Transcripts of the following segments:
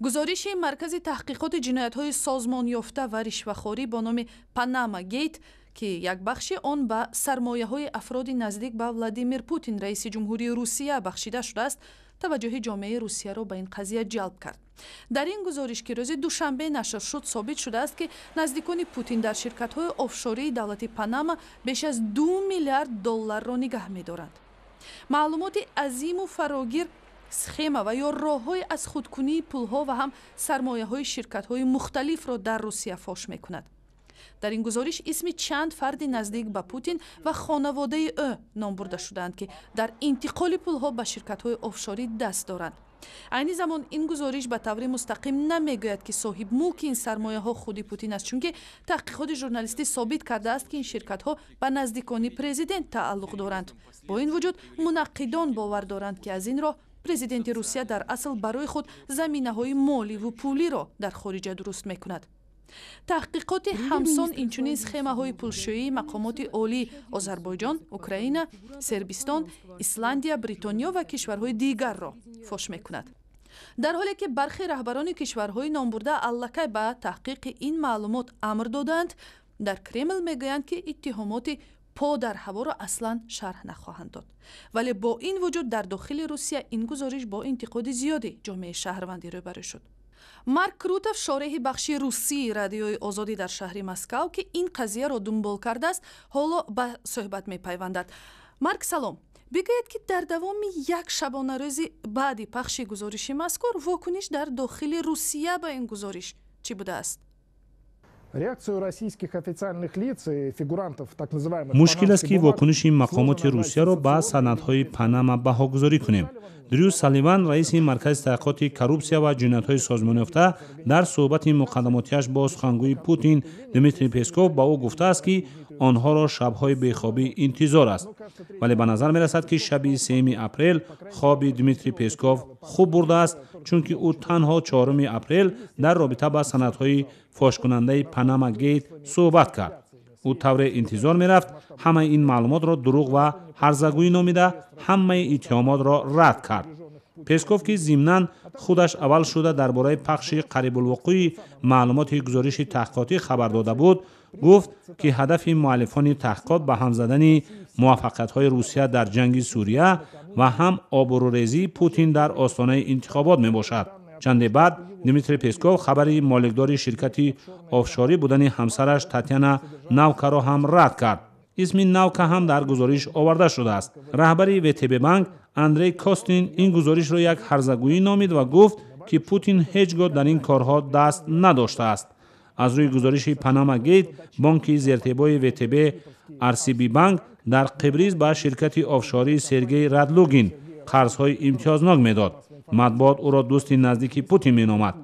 گزارش مرکز تحقیقات جنایت‌های سازمان یافته و رشوه‌خوری با نام پاناما گیت که یک بخش آن به سرمایه‌های افراد نزدیک به ولادیمیر پوتین رئیس جمهوری روسیه بخشیده شده است، توجه جامعه روسیه را به این قضیه جلب کرد. در این گزارش که روز دوشنبه نشر شد ثابت شده است که نزدیکان پوتین در شرکت‌های آفشوری دولت پاناما بیش از 2 میلیارد دلار را نگاه می‌دارند. معلومات عظیم و فراگیر سخema و یا راه‌های از خودکنی پول‌ها و هم سرمایه‌های شرکت‌های مختلف را در روسیه فاش می‌کند. در این گزارش اسم چند فرد نزدیک به پوتین و خانواده او نام برده شدند که در انتقال پول‌ها به شرکت‌های آفشوری دست دارند. عین زمان این گزارش به طور مستقیم نمیگوید که صاحب ملک این سرمایه‌ها خود پوتین است، چون که تحقیقات ژورنالیستی ثابت کرده است که این شرکت‌ها به نزدیکان پرزیدنت تعلق دارند. با این وجود منقدان باور دارند که از این راه پرزیدنت روسیه در اصل برای خود زمینه‌های مالی و پولی را در خارج درست می‌کند. تحقیقات همسان اینچنین سخمه‌های پولشویی مقامات عالی آذربایجان، اوکراین، سربستان، ایسلندیا، بریتانیا و کشورهای دیگر را فاش می‌کند. در حالی که برخی رهبران کشورهای نامبرده علکه به تحقیق این معلومات امر دادند، در کرمل میگویند که اتهامات پا در هوا را اصلا شرح نخواهند داد. ولی با این وجود در داخل روسیه این گزارش با انتقاد زیادی جامعه شهروندی روبرو شد. مارک روتف شارح بخش روسی رادیوی آزادی در شهر مسکو که این قضیه را دنبال کرده است حالا به صحبت می‌پیوندد. مارک سلام، بگویید که در دوام یک شبانه روز بعد پخش گزارش مذکور واکنش در داخل روسیه به این گزارش چی بوده است؟ مشکل است که واکنش این مقامات روسیه را به سندهای پاناما بهاگذاری کنیم. دریو سالیوان رئیس مرکز تحقیقات کروپسیا و جنایت‌های سازمان یافته در صحبت مقدماتیش با سخنگوی پوتین دمیتری پسکوف با او گفته است که آنها را شب‌های بیخوابی انتظار است. ولی به نظر می‌رسد که شب 3 اپریل خواب دمیتری پسکوف خوب برده است، چون که او تنها 4 اپریل در رابطه با سندهای فاش کننده پاناما گیت صحبت کرد. او طور انتظار می‌رفت همه این معلومات را دروغ و هرزگویی نامیده همه اتهامات را رد کرد. پسکوف که ضمناً خودش اول شده درباره پخش قریب الوقوع معلومات گزارش تحقیقاتی خبر داده بود، گفت که هدف مؤلفان تحقیقات به هم زدن موفقیت‌های روسیه در جنگ سوریه و هم آبروریزی پوتین در آستانه انتخابات میباشد. چند بعد دمیتری پسکوف خبری مالکداری شرکتی آفشوری بودن همسرش تاتیانا ناوکا را هم رد کرد. اسم ناوکا هم در گزارش آورده شده است. رهبر وتب بانک اندری کوستین این گزارش را یک هرزگویی نامید و گفت که پوتین هیچگاه در این کارها دست نداشته است. از روی گزارش پاناما گیت، بانک زیرتبای وتب RCB بانک در قبرس به شرکت آفشوری سرگئی رادلوگین قرضهای امتیازناک میداد. مطبوعات او را دوست نزدیک پوتین مینامد.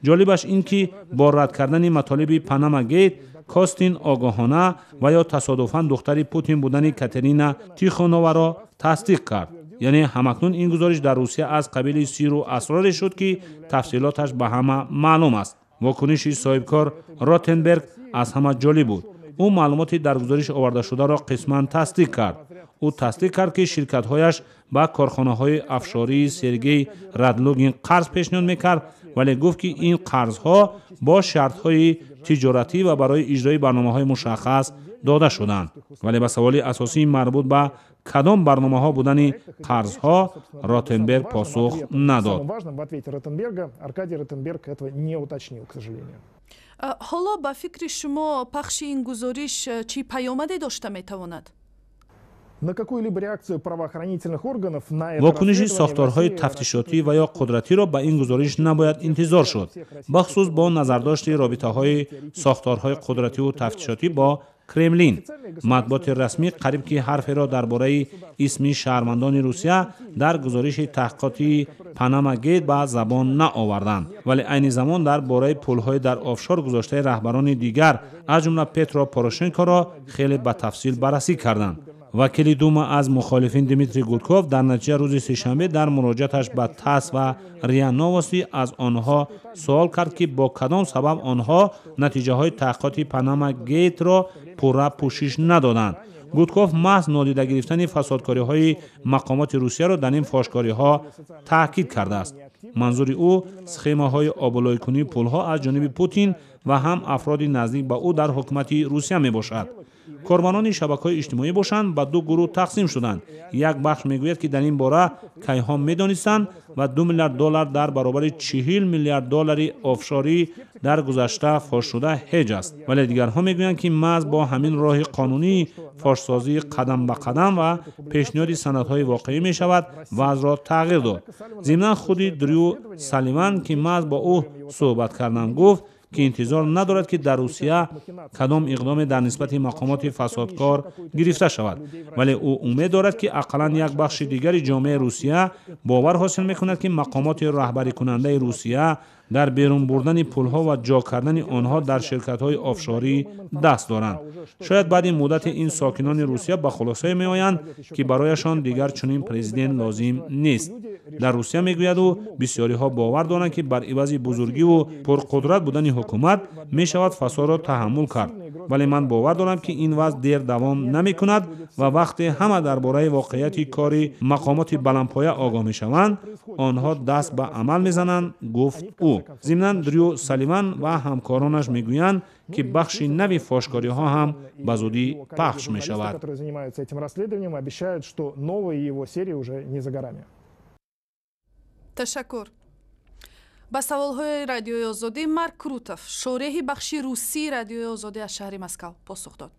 جالبش این که با رد کردن مطالب پاناما گیت، کوستین آگاهانه و یا تصادفاً دختر پوتین بودن کاترینا تیخونووا را تصدیق کرد. یعنی همکنون این گزارش در روسیه از قبیل سیر و اسرار شد که تفصیلاتش به همه معلوم است. واکنش صاحبکار روتنبرگ از همه جالب بود. او معلوماتی در گزارش آورده شده را قسماً تصدیق کرد. او تصدیق کرد که شرکت‌هایش با کارخانه‌های افشاری سرگئی رادلوگین قرض پیشنهاد می‌کرد، ولی گفت که این قرض‌ها با شرط‌های تجارتی و برای اجرای برنامه‌های مشخص داده شدند. ولی به سوال اساسی مربوط به کدام برنامه‌ها بودن قرض‌ها روتنبرگ پاسخ نداد. حالا با فکر شما پخش این گزارش چی پیامدی داشته می‌تواند؟ واکنش ساختارهای تفتیشاتی و یا قدرتی را به این گزارش نباید انتظار شد، بخصوص با نظرداشت رابطه‌های ساختارهای قدرتی و تفتیشاتی با کرملین. مطبوعات رسمی قریب که حرفی را درباره اسم شهروندان روسیه در گزارش تحقیقاتی پاناما گیت به زبان نآوردند، ولی عین زمان درباره پول‌های در آفشور گذاشته رهبران دیگر از جمله پترو پوروشنکو را خیلی به تفصیل بررسی کردند. وکیل دوما از مخالفین دمیتری گودکوف در نتیجه روز سه‌شنبه در مراجعتش به تاس و ریا نووستی از آنها سوال کرد که با کدام سبب آنها نتیجه های تحقیقات پاناما گیت را پورا پوشش ندادند. گودکوف محض نادیده گرفتن فسادکاری‌های مقامات روسیه را در این فاشکاری‌ها تاکید کرده است. منظور او سخمه‌های آبولای‌کنی پول‌ها از جانب پوتین و هم افراد نزدیک به او در حکومت روسیه میباشد. کاربران شبکه‌های اجتماعی باشند به دو گروه تقسیم شدند. یک بخش میگوید که در این باره کیها میدانستند و 2 میلیارد دلار در برابر 40 میلیارد دلار آفشوری در گذشته فاش شده هیچ است، ولی دیگرها میگویند که محض با همین راه قانونی فاشسازی قدم به قدم و پیشنهاد سندهای واقعی می شود وضع را تغییر داد. ضمن خود دریو سالیوان که محض با او صحبت کردن گفت که انتظار ندارد که در روسیه کدام اقدام در نسبت مقامات فسادکار گرفته شود، ولی او امید دارد که اقلا یک بخش دیگری جامعه روسیه باور حاصل میکند که مقامات رهبری کننده روسیه در بیرون بردن پولها و جا کردن آنها در شرکت‌های آفشوری دست دارند. شاید بعد این مدت این ساکنان روسیه به خلاصه می‌آیند که برایشان دیگر چنین پرزیدنت لازم نیست. در روسیه میگوید او بسیاری ها باور دارند که بر عوض بزرگی و پرقدرت بودن حکومت می شود فساد را تحمل کرد، ولی من باور دارم که این وضع دیر دوام نمی کند و وقتی همه درباره واقعیت کاری مقامات بلندپایه آگاه می شوند آنها دست به عمل می زنند، گفت او. ضمن دریو سالیوان و همکارانش می گویند که بخش نوی فاشکاری ها هم به زودی پخش می شود. تشکر. با سوالهای رادیوی آزادی مارک کروتوف، شورح بخش روسی رادیوی آزادی از شهر مسکو پاسخ داد.